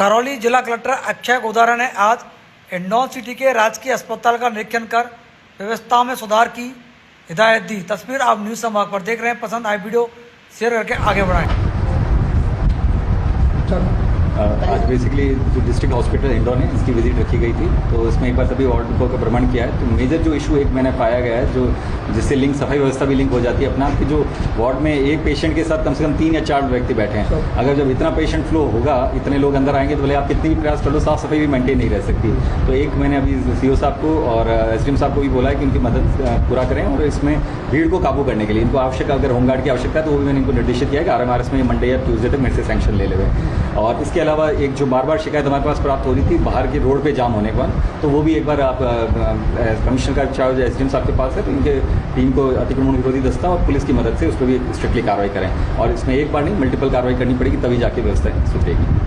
करौली जिला कलेक्टर अक्षय गोदारा ने आज हिंडौन सिटी के राजकीय अस्पताल का निरीक्षण कर व्यवस्था में सुधार की हिदायत दी। तस्वीर आप न्यूज़ संभाग पर देख रहे हैं। पसंद आए वीडियो शेयर करके आगे बढ़ाएं। आज बेसिकली जो डिस्ट्रिक्ट हॉस्पिटल हिंडौन है इसकी विजिट रखी गई थी, तो इसमें एक बार सभी वार्ड को भ्रमण किया है। तो मेजर जो इशू एक मैंने पाया गया है, जो जिससे लिंक सफाई व्यवस्था भी लिंक हो जाती है अपना, कि जो वार्ड में एक पेशेंट के साथ कम से कम 3 या 4 व्यक्ति बैठे हैं। अगर जब इतना पेशेंट फ्लो होगा, इतने लोग अंदर आएंगे, तो भले आप कितनी भी प्रयास कर लो, साफ सफाई भी मेंटेन नहीं रह सकती। तो एक मैंने अभी सीओ साहब को और एसडीएम साहब को भी बोला है कि उनकी मदद पूरा करें और इसमें भीड़ को काबू करने के लिए इनको आवश्यक, अगर होमगार्ड की आवश्यकता है तो वो भी मैंने इनको निर्देशित किया है कि RMRS में मंडे या ट्यूसडे तक मेरे से सैंक्शन ले लेवे। और इसके अलावा एक जो बार शिकायत हमारे पास प्राप्त हो रही थी बाहर की रोड पे जाम होने के बाद, तो वो भी एक बार आप कमिश्नर का चार्ज एसडीएम साहब के पास है, तो इनके टीम को अतिक्रमण विरोधी दस्ता और पुलिस की मदद से उस पर भी स्ट्रिक्टली कार्रवाई करें। और इसमें एक बार नहीं, मल्टीपल कार्रवाई करनी पड़ेगी, तभी जाके व्यवस्था सुधरेगी।